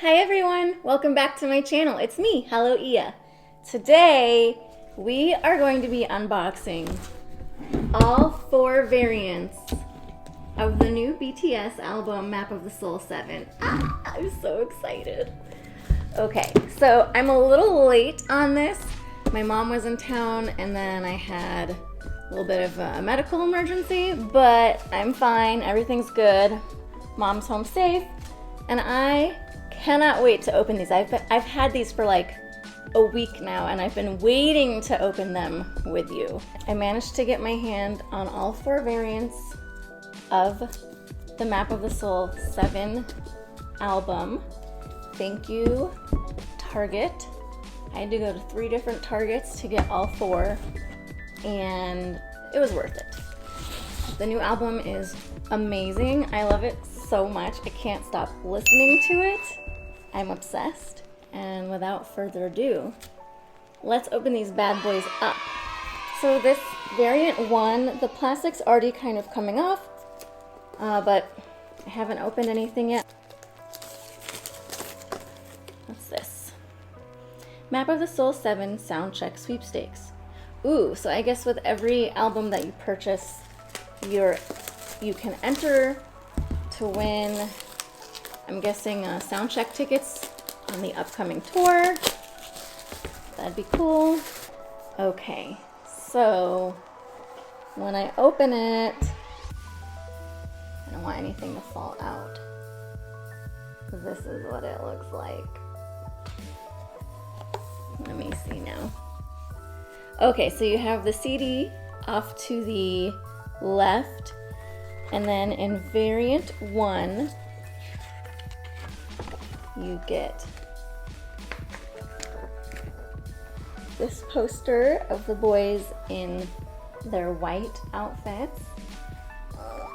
Hi everyone, welcome back to my channel. It's me, Hello Ia. Today we are going to be unboxing all 4 variants of the new BTS album Map of the Soul 7. I'm so excited. Okay, so I'm a little late on this. My mom was in town and then I had a little bit of a medical emergency, but I'm fine, everything's good. Mom's home safe, and I cannot wait to open these. I've had these for like a week now, and I've been waiting to open them with you. I managed to get my hand on all 4 variants of the Map of the Soul 7 album. Thank you, Target. I had to go to 3 different Targets to get all 4, and it was worth it. The new album is amazing. I love it so much. I can't stop listening to it. I'm obsessed. And without further ado, let's open these bad boys up. So this variant 1, the plastic's already kind of coming off, but I haven't opened anything yet. What's this? Map of the Soul 7 Soundcheck Sweepstakes. Ooh, so I guess with every album that you purchase, you can enter to win, I'm guessing, soundcheck tickets on the upcoming tour. That'd be cool. Okay, so when I open it, I don't want anything to fall out. This is what it looks like. Let me see now. Okay, so you have the CD off to the left, and then in variant 1, you get this poster of the boys in their white outfits. Oh,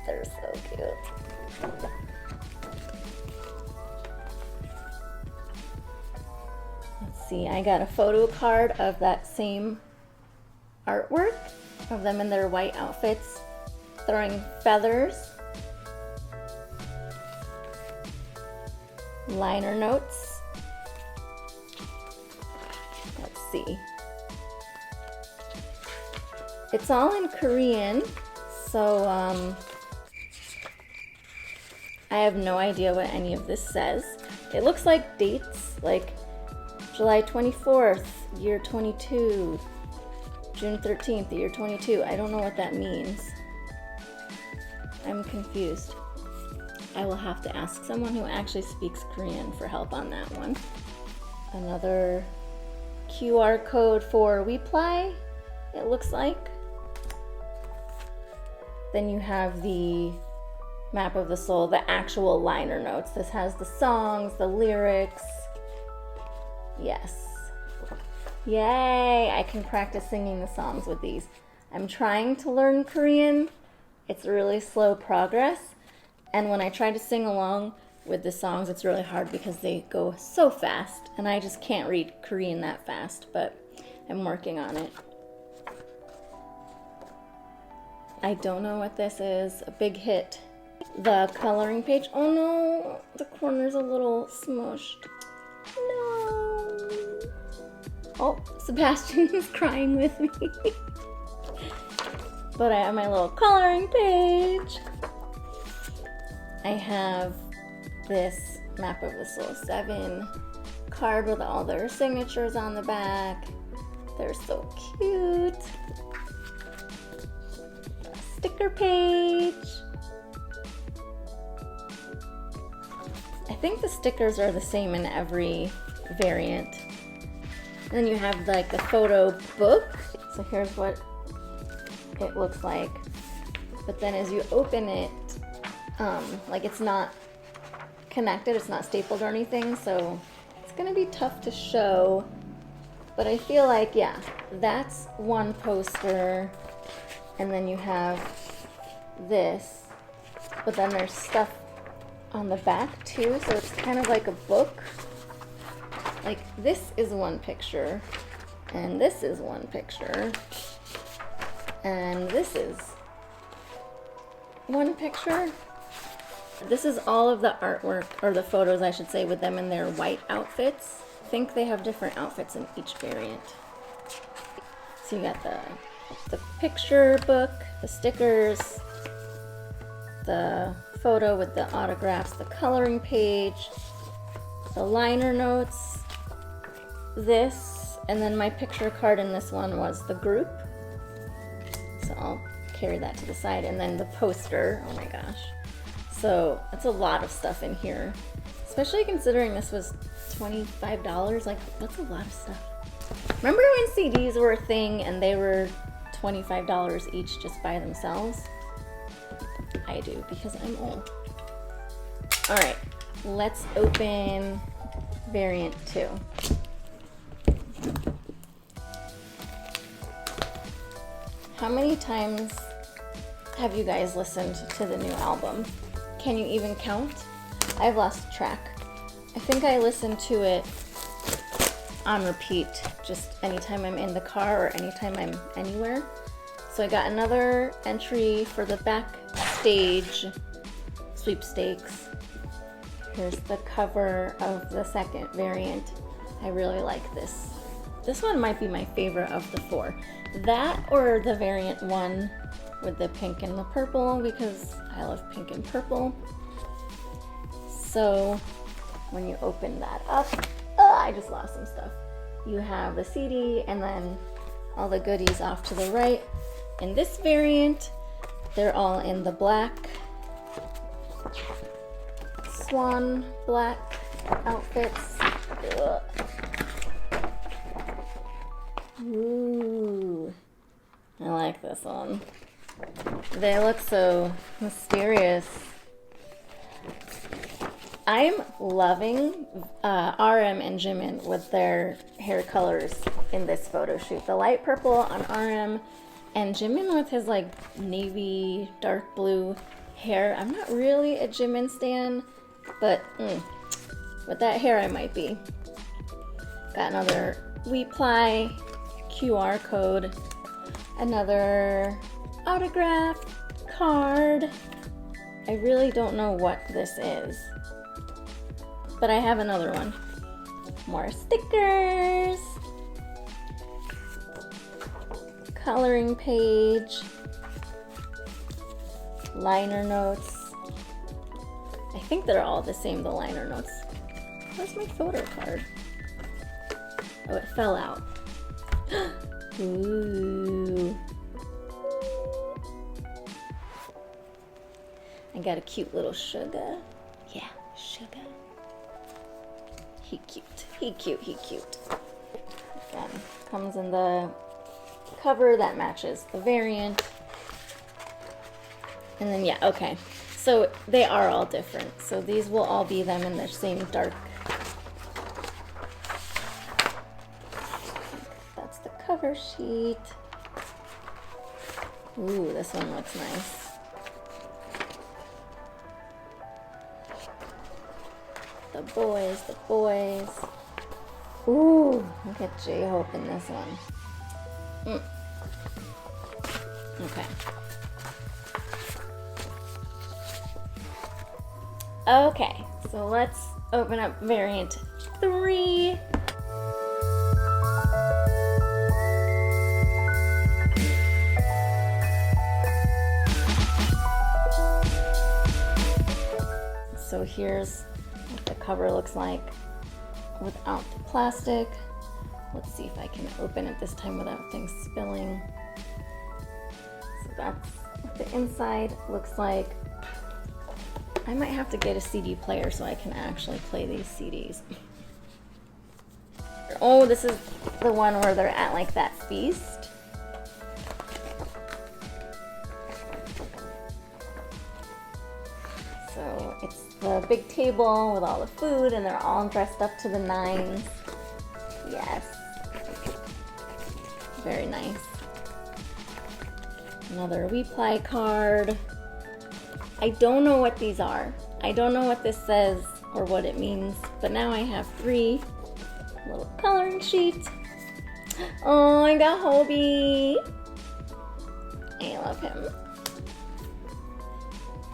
they're so cute. Let's see, I got a photo card of that same artwork of them in their white outfits throwing feathers. Liner notes. Let's see. It's all in Korean, so I have no idea what any of this says. It looks like dates, like July 24th, year 22, June 13th, year 22. I don't know what that means. I'm confused. I will have to ask someone who actually speaks Korean for help on that one. Another QR code for Weeply, it looks like. Then you have the Map of the Soul, the actual liner notes. This has the songs, the lyrics. Yes. Yay! I can practice singing the songs with these. I'm trying to learn Korean. It's really slow progress. And when I try to sing along with the songs, it's really hard because they go so fast, and I just can't read Korean that fast, but I'm working on it. I don't know what this is. A big hit. The coloring page. Oh no, the corner's a little smushed. No. Oh, Sebastian is crying with me. But I have my little coloring page. I have this Map of the Soul 7 card with all their signatures on the back. They're so cute. A sticker page. I think the stickers are the same in every variant. And then you have like the photo book. So here's what it looks like. But then as you open it, like it's not connected, it's not stapled or anything, so it's gonna be tough to show, but I feel like, yeah, that's one poster, and then you have this, but then there's stuff on the back too, so it's kind of like a book. Like this is one picture, and this is one picture, and this is one picture. This is all of the artwork, or the photos I should say, with them in their white outfits. I think they have different outfits in each variant. So you got the picture book, the stickers, the photo with the autographs, the coloring page, the liner notes, this, and then my picture card in this one was the group. So I'll carry that to the side, and then the poster. Oh my gosh. So it's a lot of stuff in here, especially considering this was $25. Like, that's a lot of stuff. Remember when CDs were a thing and they were $25 each just by themselves? I do, because I'm old. All right, let's open variant 2. How many times have you guys listened to the new album? Can you even count? I've lost track. I think I listen to it on repeat, just anytime I'm in the car or anytime I'm anywhere. So I got another entry for the backstage sweepstakes. Here's the cover of the second variant. I really like this. This one might be my favorite of the 4. That or the variant 1 with the pink and the purple, because I love pink and purple. So when you open that up, I just lost some stuff. You have the CD and then all the goodies off to the right. In this variant, they're all in the black swan black outfits. Ugh. Ooh, I like this one. They look so mysterious. I'm loving RM and Jimin with their hair colors in this photo shoot. The light purple on RM and Jimin with his like navy dark blue hair. I'm not really a Jimin stan, but with that hair I might be. Got another Weeply QR code, another autograph card. I really don't know what this is, but I have another one. More stickers, coloring page, liner notes. I think they're all the same, the liner notes. Where's my photo card? Oh, it fell out. Ooh. I got a cute little sugar. Yeah, sugar. He cute. He cute. He cute. Again, comes in the cover that matches the variant. And then, yeah, okay. So they are all different. So these will all be them in their same dark. That's the cover sheet. Ooh, this one looks nice. The boys, the boys. Ooh, look at J-Hope in this one. Okay. Okay, so let's open up variant 3. So here's what the cover looks like without the plastic. Let's see if I can open it this time without things spilling. So that's what the inside looks like. I might have to get a CD player so I can actually play these CDs. Oh, this is the one where they're at like that feast. So it's the big table with all the food and they're all dressed up to the nines. Yes. Very nice. Another Weeply card. I don't know what these are. I don't know what this says or what it means, but now I have 3 little coloring sheets. Oh, I got Hobie. I love him.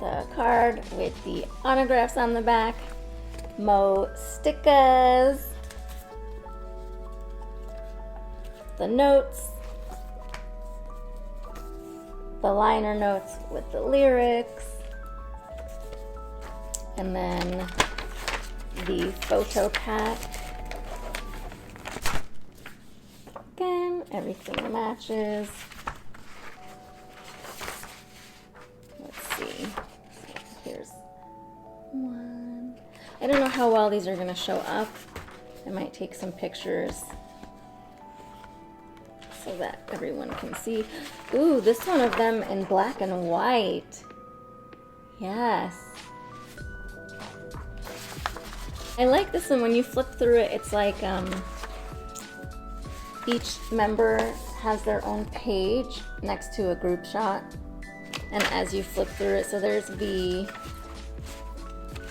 the card with the autographs on the back, mo stickers, the notes, the liner notes with the lyrics, and then the photo pack. Again, everything matches. Let's see. Here's one. I don't know how well these are going to show up. I might take some pictures so that everyone can see. Ooh, this one of them in black and white. Yes. I like this one. When you flip through it, it's like each member has their own page next to a group shot. And as you flip through it, so there's V,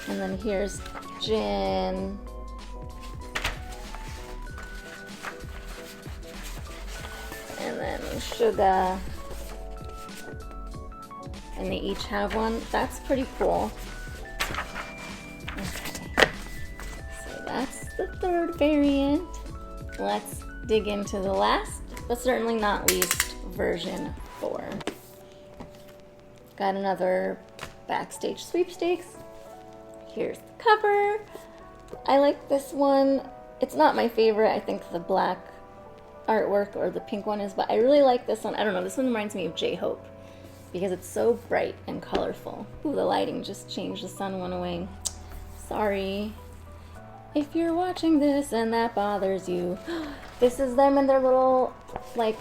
and then here's Jin, and then Suga, and they each have one. That's pretty cool. Okay, so that's the third variant. Let's dig into the last, but certainly not least, version 4. Got another backstage sweepstakes. Here's the cover. I like this one. It's not my favorite. I think the black artwork or the pink one is, but I really like this one. I don't know, this one reminds me of J-Hope because it's so bright and colorful. Ooh, the lighting just changed. The sun went away. Sorry if you're watching this and that bothers you. This is them in their little, like,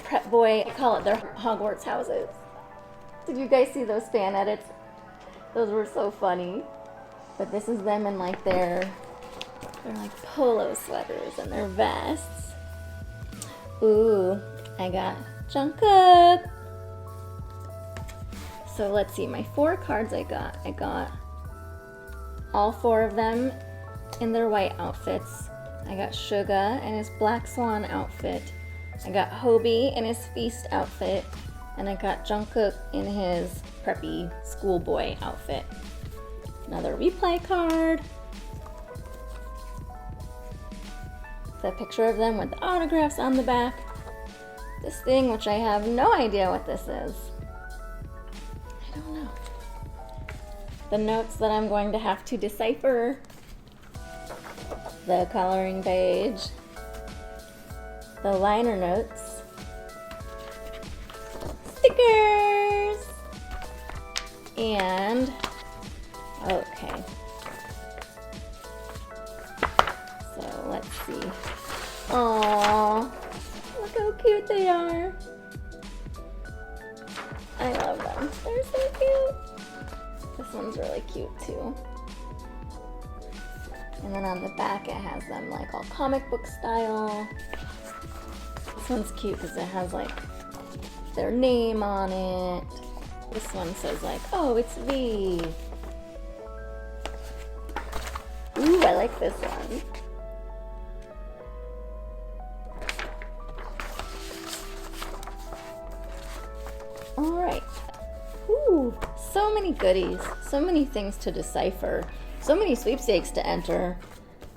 prep boy, I call it their Hogwarts houses. Did you guys see those fan edits? Those were so funny. But this is them in like their like polo sweaters and their vests. Ooh, I got Jungkook. So let's see, my 4 cards I got all 4 of them in their white outfits. I got Suga in his Black Swan outfit. I got Hobie in his Feast outfit. And I got Jungkook in his preppy schoolboy outfit. Another replay card. The picture of them with the autographs on the back. This thing, which I have no idea what this is. I don't know. The notes that I'm going to have to decipher. The coloring page. The liner notes. Stickers! And, okay. So let's see. Aww, look how cute they are. I love them. They're so cute. This one's really cute too. And then on the back it has them like all comic book style. This one's cute because it has like their name on it. This one says like, oh, it's V. Ooh, I like this one. Alright. Ooh, so many goodies. So many things to decipher. So many sweepstakes to enter.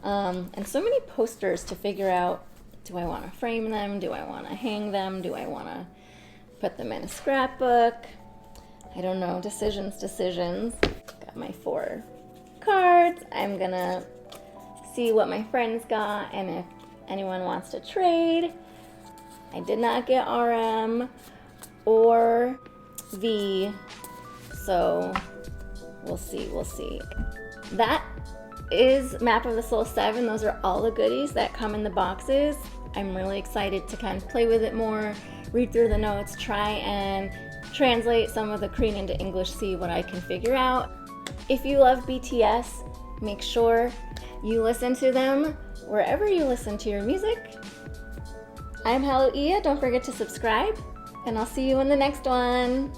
And so many posters to figure out, do I want to frame them? Do I want to hang them? Do I want to put them in a scrapbook? I don't know. Decisions. Got my 4 cards. I'm gonna see what my friends got and if anyone wants to trade. I did not get RM or V, so we'll see. That is Map of the Soul 7. Those are all the goodies that come in the boxes. I'm really excited to kind of play with it more, read through the notes, try and translate some of the Korean into English, see what I can figure out. If you love BTS, make sure you listen to them wherever you listen to your music. I'm Hello Iya. Don't forget to subscribe, and I'll see you in the next one.